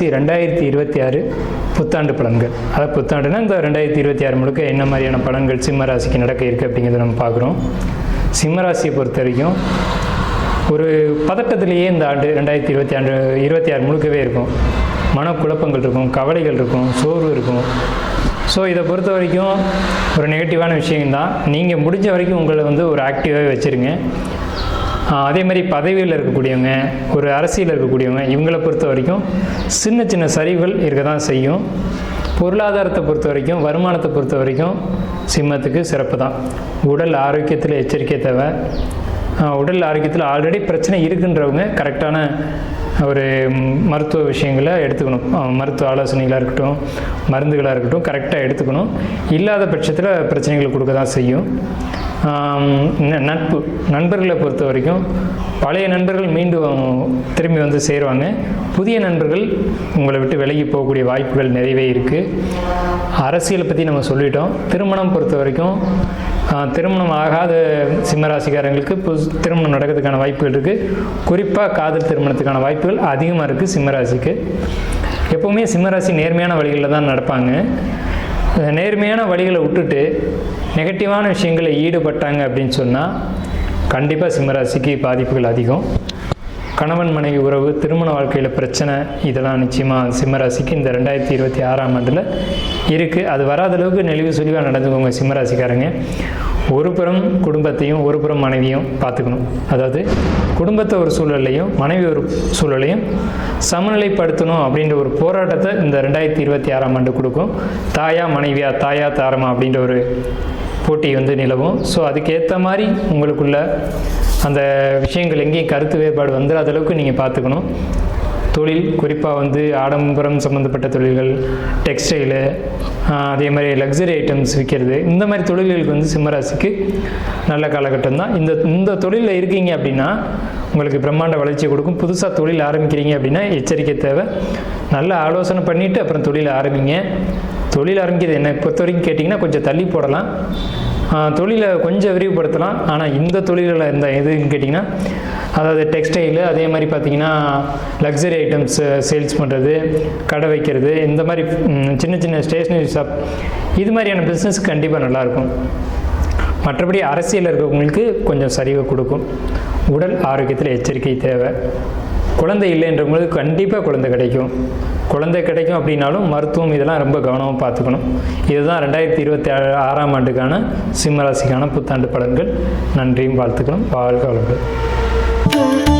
சிம்மராசி 2026 புத்தாண்டு பலன்கள். அதாவது புத்தாண்டுனா இந்த 2026 முழுக்க என்ன மாதிரியான பலன்கள் சிம்மராசிக்கு நடக்க இருக்குது அப்படிங்கிறத நம்ம பார்க்குறோம். சிம்மராசியை பொறுத்த வரைக்கும் ஒரு பதட்டத்திலேயே இந்த ஆண்டு 2026 முழுக்கவே இருக்கும். மனக்குழப்பங்கள் இருக்கும், கவலைகள் இருக்கும், சோர்வு இருக்கும். ஸோ இதை பொறுத்த வரைக்கும் ஒரு நெகட்டிவான விஷயம்தான். நீங்கள் முடிஞ்ச வரைக்கும் உங்களை ஒரு ஆக்டிவாகவே வச்சுருங்க. அதே மாதிரி பதவியில் இருக்கக்கூடியவங்க, ஒரு அரசியலில் இருக்கக்கூடியவங்க, இவங்களை பொறுத்த வரைக்கும் சின்ன சின்ன சரிவுகள் இருக்க தான் செய்யும். பொருளாதாரத்தை பொறுத்த வரைக்கும், வருமானத்தை பொறுத்த வரைக்கும் சிம்மத்துக்கு சிறப்பு தான். உடல் ஆரோக்கியத்தில் எச்சரிக்கை தேவை. உடல் ஆரோக்கியத்தில் ஆல்ரெடி பிரச்சனை இருக்குன்றவங்க கரெக்டான ஒரு மருத்துவ விஷயங்களை எடுத்துக்கணும். மருத்துவ ஆலோசனைகளாக இருக்கட்டும், மருந்துகளாக இருக்கட்டும், கரெக்டாக எடுத்துக்கணும். இல்லாத பட்சத்தில் பிரச்சனைகளை கொடுக்க தான் செய்யும். நண்பர்களை பொறுத்த வரைக்கும் பழைய நண்பர்கள் மீண்டும் திரும்பி சேருவாங்க. புதிய நண்பர்கள் உங்களை விட்டு விலகி போகக்கூடிய வாய்ப்புகள் நிறையவே இருக்குது. அரசியலை பற்றி நம்ம சொல்லிட்டோம். திருமணம் பொறுத்த வரைக்கும் திருமணம் ஆகாத சிம்மராசிக்காரங்களுக்கு திருமணம் நடக்கிறதுக்கான வாய்ப்புகள் இருக்குது. குறிப்பாக காதல் திருமணத்துக்கான வாய்ப்புகள் அதிகமாக இருக்குது சிம்மராசிக்கு. எப்போவுமே சிம்மராசி நேர்மையான வழிகளில் தான் நடப்பாங்க. நேர்மையான வழிகளை விட்டுட்டு நெகட்டிவான விஷயங்களை ஈடுபட்டாங்க அப்படின்னு சொன்னால் கண்டிப்பாக சிம்மராசிக்கு பாதிப்புகள் அதிகம். கணவன் மனைவி உறவு, திருமண வாழ்க்கையில் பிரச்சனை, இதெல்லாம் நிச்சயமாக சிம்மராசிக்கு இந்த 2026 ஆண்டில் இருக்குது. அது வராத அளவுக்கு நெளிவு சுழிவாக நடந்துக்கோங்க சிம்மராசிக்காரங்க. ஒரு புறம் குடும்பத்தையும் ஒரு புறம் மனைவியும் பார்த்துக்கணும். அதாவது குடும்பத்தை ஒரு சூழலையும் மனைவி ஒரு சூழலையும் சமநிலைப்படுத்தணும் அப்படின்ற ஒரு போராட்டத்தை இந்த 2026 ஆண்டு கொடுக்கும். தாயா மனைவியா, தாயா தாரமா அப்படின்ற ஒரு போட்டி நிலவும். ஸோ அதுக்கேற்ற மாதிரி உங்களுக்குள்ள அந்த விஷயங்கள் எங்கேயும் கருத்து வேறுபாடு வந்துடாத அளவுக்கு நீங்கள் பார்த்துக்கணும். தொழில் குறிப்பாக ஆடம்பரம் சம்மந்தப்பட்ட தொழில்கள், டெக்ஸ்டைலு, அதே மாதிரி லக்ஸரி ஐட்டம்ஸ் விற்கிறது, இந்த மாதிரி தொழில்களுக்கு சிம்மராசிக்கு நல்ல காலகட்டம் தான். இந்த தொழிலில் இருக்கீங்க அப்படின்னா உங்களுக்கு பிரம்மாண்ட வளர்ச்சி கொடுக்கும். புதுசாக தொழில் ஆரம்பிக்கிறீங்க அப்படின்னா எச்சரிக்கை தேவை. நல்ல ஆலோசனை பண்ணிவிட்டு அப்புறம் தொழில் ஆரம்பிங்க. தொழில் ஆரம்பிக்கிறது என்னை பொறுத்த வரைக்கும் கேட்டிங்கன்னா கொஞ்சம் தள்ளி போடலாம், தொழிலை கொஞ்சம் விரிவுபடுத்தலாம். ஆனால் இந்த தொழிலில் எதுன்னு கேட்டிங்கன்னா, அதாவது டெக்ஸ்டைலு, அதே மாதிரி பார்த்திங்கன்னா லக்ஸரி ஐட்டம்ஸ் சேல்ஸ் பண்ணுறது, கடை வைக்கிறது, இந்த மாதிரி சின்ன சின்ன ஸ்டேஷ்னரி ஷாப், இது மாதிரியான பிஸ்னஸ் கண்டிப்பாக நல்லாயிருக்கும். மற்றபடி அரசியலில் இருக்கிறவங்களுக்கு கொஞ்சம் சரிவை கொடுக்கும். உடல் ஆரோக்கியத்தில் எச்சரிக்கை தேவை. குழந்தை இல்லைன்றவங்களுக்கு கண்டிப்பாக குழந்தை கிடைக்கும். குழந்தை கிடைக்கும் அப்படின்னாலும் மருத்துவம் இதெல்லாம் ரொம்ப கவனமாக பார்த்துக்கணும். இதுதான் 2026 ஆண்டுக்கான சிம்மராசிக்கான புத்தாண்டு பலன்கள். நன்றியும் வாழ்த்துக்களும். வாழ்க வளங்கள்.